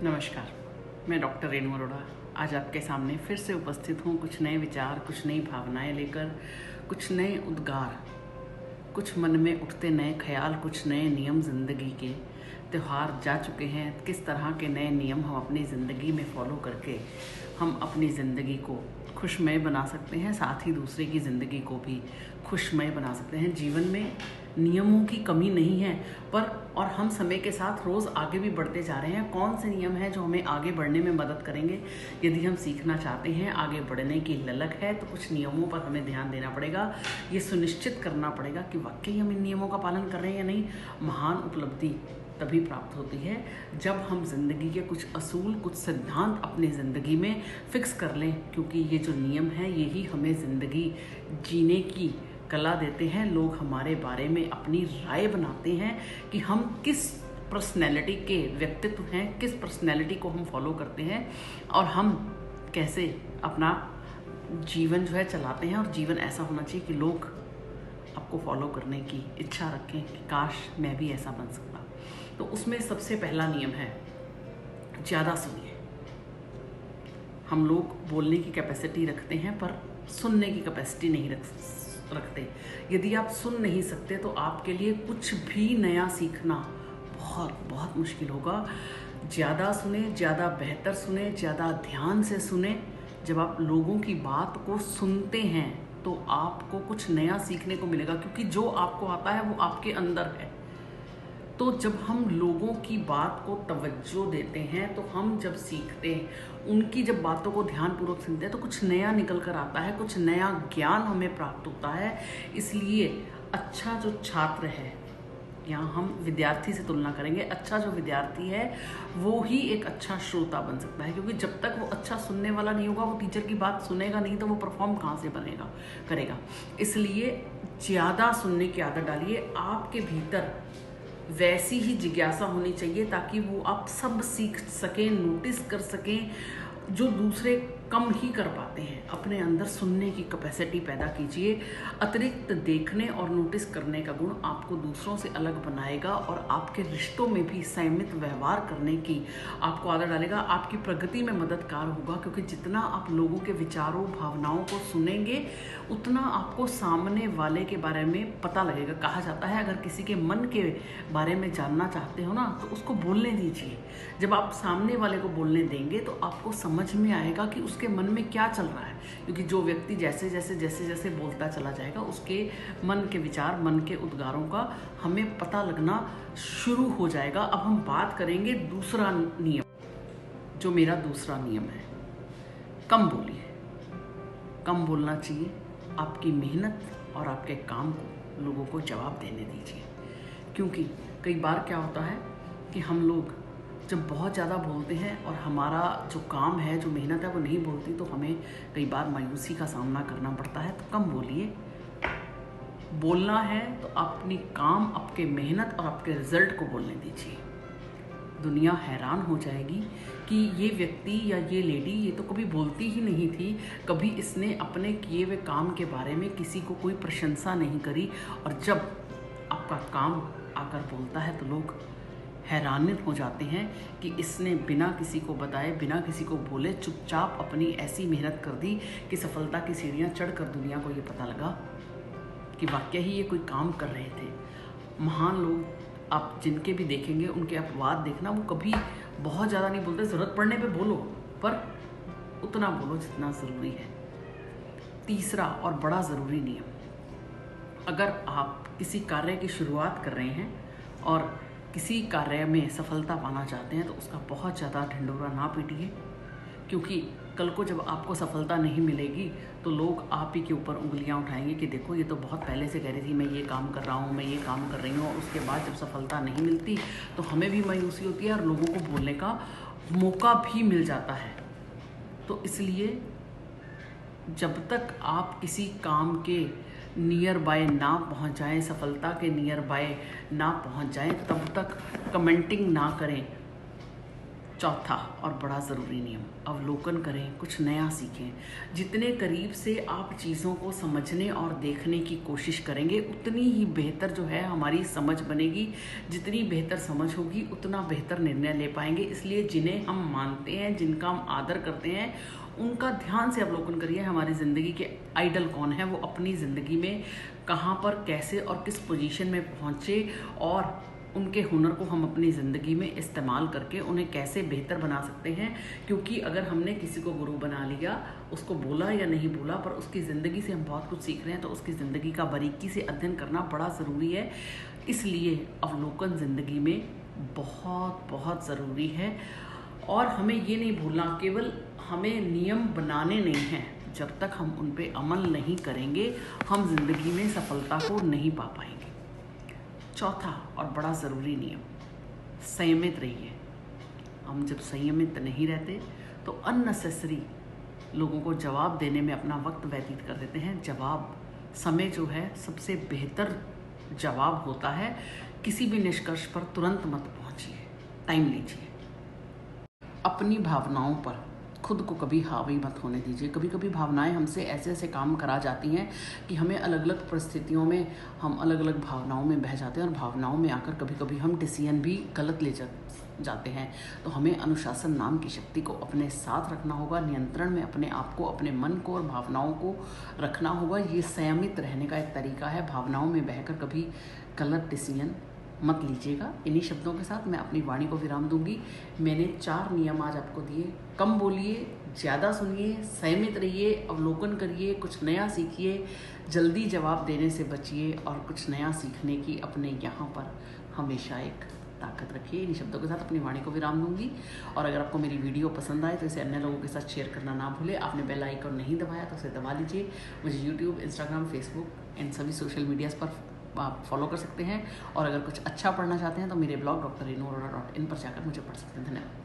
नमस्कार, मैं डॉक्टर रेणु अरोड़ा आज आपके सामने फिर से उपस्थित हूँ कुछ नए विचार, कुछ नई भावनाएं लेकर, कुछ नए उद्गार, कुछ मन में उठते नए ख्याल, कुछ नए नियम ज़िंदगी के। त्यौहार जा चुके हैं, किस तरह के नए नियम हम अपनी ज़िंदगी में फॉलो करके हम अपनी ज़िंदगी को खुशमय बना सकते हैं, साथ ही दूसरे की ज़िंदगी को भी खुशमय बना सकते हैं। जीवन में नियमों की कमी नहीं है और हम समय के साथ रोज़ आगे भी बढ़ते जा रहे हैं। कौन से नियम हैं जो हमें आगे बढ़ने में मदद करेंगे? यदि हम सीखना चाहते हैं, आगे बढ़ने की ललक है, तो कुछ नियमों पर हमें ध्यान देना पड़ेगा। ये सुनिश्चित करना पड़ेगा कि वाकई हम इन नियमों का पालन कर रहे हैं या नहीं। महान उपलब्धि तभी प्राप्त होती है जब हम जिंदगी के कुछ असूल, कुछ सिद्धांत अपनी ज़िंदगी में फिक्स कर लें, क्योंकि ये जो नियम हैं यही हमें ज़िंदगी जीने की कला देते हैं। लोग हमारे बारे में अपनी राय बनाते हैं कि हम किस पर्सनैलिटी के व्यक्तित्व हैं, किस पर्सनैलिटी को हम फॉलो करते हैं और हम कैसे अपना जीवन जो है चलाते हैं। और जीवन ऐसा होना चाहिए कि लोग आपको फॉलो करने की इच्छा रखें कि काश मैं भी ऐसा बन सकता। तो उसमें सबसे पहला नियम है, ज़्यादा सुनिए। हम लोग बोलने की कैपेसिटी रखते हैं पर सुनने की कैपेसिटी नहीं रखते। यदि आप सुन नहीं सकते तो आपके लिए कुछ भी नया सीखना बहुत बहुत मुश्किल होगा। ज़्यादा सुने, ज़्यादा बेहतर सुने, ज़्यादा ध्यान से सुने। जब आप लोगों की बात को सुनते हैं तो आपको कुछ नया सीखने को मिलेगा, क्योंकि जो आपको आता है वो आपके अंदर है। तो जब हम लोगों की बात को तवज्जो देते हैं, तो हम जब सीखते हैं, उनकी जब बातों को ध्यानपूर्वक सुनते हैं, तो कुछ नया निकल कर आता है, कुछ नया ज्ञान हमें प्राप्त होता है। इसलिए अच्छा जो छात्र है, यहाँ हम विद्यार्थी से तुलना करेंगे, अच्छा जो विद्यार्थी है वो ही एक अच्छा श्रोता बन सकता है, क्योंकि जब तक वो अच्छा सुनने वाला नहीं होगा, वो टीचर की बात सुनेगा नहीं, तो वो परफॉर्म कहाँ से करेगा। इसलिए ज़्यादा सुनने की आदत डालिए। आपके भीतर वैसी ही जिज्ञासा होनी चाहिए ताकि वो आप सब सीख सकें, नोटिस कर सकें जो दूसरे कम ही कर पाते हैं। अपने अंदर सुनने की कैपेसिटी पैदा कीजिए। अतिरिक्त देखने और नोटिस करने का गुण आपको दूसरों से अलग बनाएगा और आपके रिश्तों में भी संयमित व्यवहार करने की आपको आदत डालेगा। आपकी प्रगति में मददगार होगा, क्योंकि जितना आप लोगों के विचारों, भावनाओं को सुनेंगे, उतना आपको सामने वाले के बारे में पता लगेगा। कहा जाता है अगर किसी के मन के बारे में जानना चाहते हो ना, तो उसको बोलने दीजिए। जब आप सामने वाले को बोलने देंगे तो आपको समझ में आएगा कि उसके मन में क्या चल रहा है, क्योंकि जो व्यक्ति जैसे जैसे बोलता चला जाएगा, उसके मन के विचार, मन के उद्गारों का हमें पता लगना शुरू हो जाएगा। अब हम बात करेंगे दूसरा नियम, जो मेरा दूसरा नियम है। कम बोलिए। कम बोलना चाहिए। आपकी मेहनत और आपके काम को लोगों को जवाब देने दीजिए, क्योंकि कई बार क्या होता है कि हम लोग जब बहुत ज़्यादा बोलते हैं और हमारा जो काम है, जो मेहनत है, वो नहीं बोलती, तो हमें कई बार मायूसी का सामना करना पड़ता है। तो कम बोलिए। बोलना है तो अपनी काम, आपके मेहनत और आपके रिजल्ट को बोलने दीजिए। दुनिया हैरान हो जाएगी कि ये व्यक्ति या ये लेडी, ये तो कभी बोलती ही नहीं थी, कभी इसने अपने किए हुए काम के बारे में किसी को कोई प्रशंसा नहीं करी, और जब आपका काम आकर बोलता है तो लोग हैरानित हो जाते हैं कि इसने बिना किसी को बताए, बिना किसी को बोले, चुपचाप अपनी ऐसी मेहनत कर दी कि सफलता की सीढ़ियाँ चढ़कर दुनिया को ये पता लगा कि वाकई ही ये कोई काम कर रहे थे। महान लोग आप जिनके भी देखेंगे, उनके अपवाद देखना, वो कभी बहुत ज़्यादा नहीं बोलते। ज़रूरत पड़ने पे बोलो, पर उतना बोलो जितना ज़रूरी है। तीसरा और बड़ा ज़रूरी नियम, अगर आप किसी कार्य की शुरुआत कर रहे हैं और किसी कार्य में सफलता पाना चाहते हैं, तो उसका बहुत ज़्यादा ढिंढोरा ना पीटिए, क्योंकि कल को जब आपको सफलता नहीं मिलेगी तो लोग आप ही के ऊपर उंगलियां उठाएंगे कि देखो, ये तो बहुत पहले से कह रही थी मैं ये काम कर रहा हूँ, मैं ये काम कर रही हूँ, और उसके बाद जब सफलता नहीं मिलती तो हमें भी मायूसी होती है और लोगों को बोलने का मौका भी मिल जाता है। तो इसलिए जब तक आप किसी काम के नियर बाय ना पहुंच जाएं, सफलता के नियर बाय ना पहुंच जाएं, तब तक कमेंटिंग ना करें। चौथा और बड़ा ज़रूरी नियम, अवलोकन करें, कुछ नया सीखें। जितने करीब से आप चीज़ों को समझने और देखने की कोशिश करेंगे उतनी ही बेहतर जो है हमारी समझ बनेगी। जितनी बेहतर समझ होगी उतना बेहतर निर्णय ले पाएंगे। इसलिए जिन्हें हम मानते हैं, जिनका हम आदर करते हैं, उनका ध्यान से अवलोकन करिए। हमारी ज़िंदगी के आइडल कौन है, वो अपनी ज़िंदगी में कहाँ पर, कैसे और किस पोजीशन में पहुँचे, और उनके हुनर को हम अपनी ज़िंदगी में इस्तेमाल करके उन्हें कैसे बेहतर बना सकते हैं। क्योंकि अगर हमने किसी को गुरु बना लिया, उसको बोला या नहीं बोला, पर उसकी ज़िंदगी से हम बहुत कुछ सीख रहे हैं, तो उसकी ज़िंदगी का बारीकी से अध्ययन करना बड़ा ज़रूरी है। इसलिए अवलोकन ज़िंदगी में बहुत बहुत ज़रूरी है। और हमें ये नहीं भूलना, केवल हमें नियम बनाने नहीं हैं, जब तक हम उन पे अमल नहीं करेंगे हम ज़िंदगी में सफलता को नहीं पा पाएंगे। चौथा और बड़ा ज़रूरी नियम, संयमित रहिए। हम जब संयमित नहीं रहते तो अननेसेसरी लोगों को जवाब देने में अपना वक्त व्यतीत कर देते हैं। समय जो है सबसे बेहतर जवाब होता है। किसी भी निष्कर्ष पर तुरंत मत पहुंचिए, टाइम लीजिए। अपनी भावनाओं पर खुद को कभी हावी मत होने दीजिए। कभी कभी भावनाएं हमसे ऐसे ऐसे काम करा जाती हैं कि हमें अलग अलग परिस्थितियों में हम अलग अलग भावनाओं में बह जाते हैं, और भावनाओं में आकर कभी कभी हम डिसीजन भी गलत ले जाते हैं। तो हमें अनुशासन नाम की शक्ति को अपने साथ रखना होगा, नियंत्रण में अपने आप को, अपने मन को और भावनाओं को रखना होगा। ये संयमित रहने का एक तरीका है। भावनाओं में बहकर कभी गलत डिसीजन मत लीजिएगा। इन्हीं शब्दों के साथ मैं अपनी वाणी को विराम दूंगी। मैंने 4 नियम आज आपको दिए। कम बोलिए, ज़्यादा सुनिए, संयमित रहिए, अवलोकन करिए, कुछ नया सीखिए, जल्दी जवाब देने से बचिए, और कुछ नया सीखने की अपने यहाँ पर हमेशा एक ताकत रखिए। इन्हीं शब्दों के साथ अपनी वाणी को विराम दूंगी। और अगर आपको मेरी वीडियो पसंद आए तो इसे अन्य लोगों के साथ शेयर करना ना भूलें। आपने बेल आइकन नहीं दबाया तो उसे दबा लीजिए। मुझे यूट्यूब, इंस्टाग्राम, फेसबुक इन सभी सोशल मीडियाज़ पर आप फॉलो कर सकते हैं। और अगर कुछ अच्छा पढ़ना चाहते हैं तो मेरे ब्लॉग drrenuarora.in पर जाकर मुझे पढ़ सकते हैं। धन्यवाद।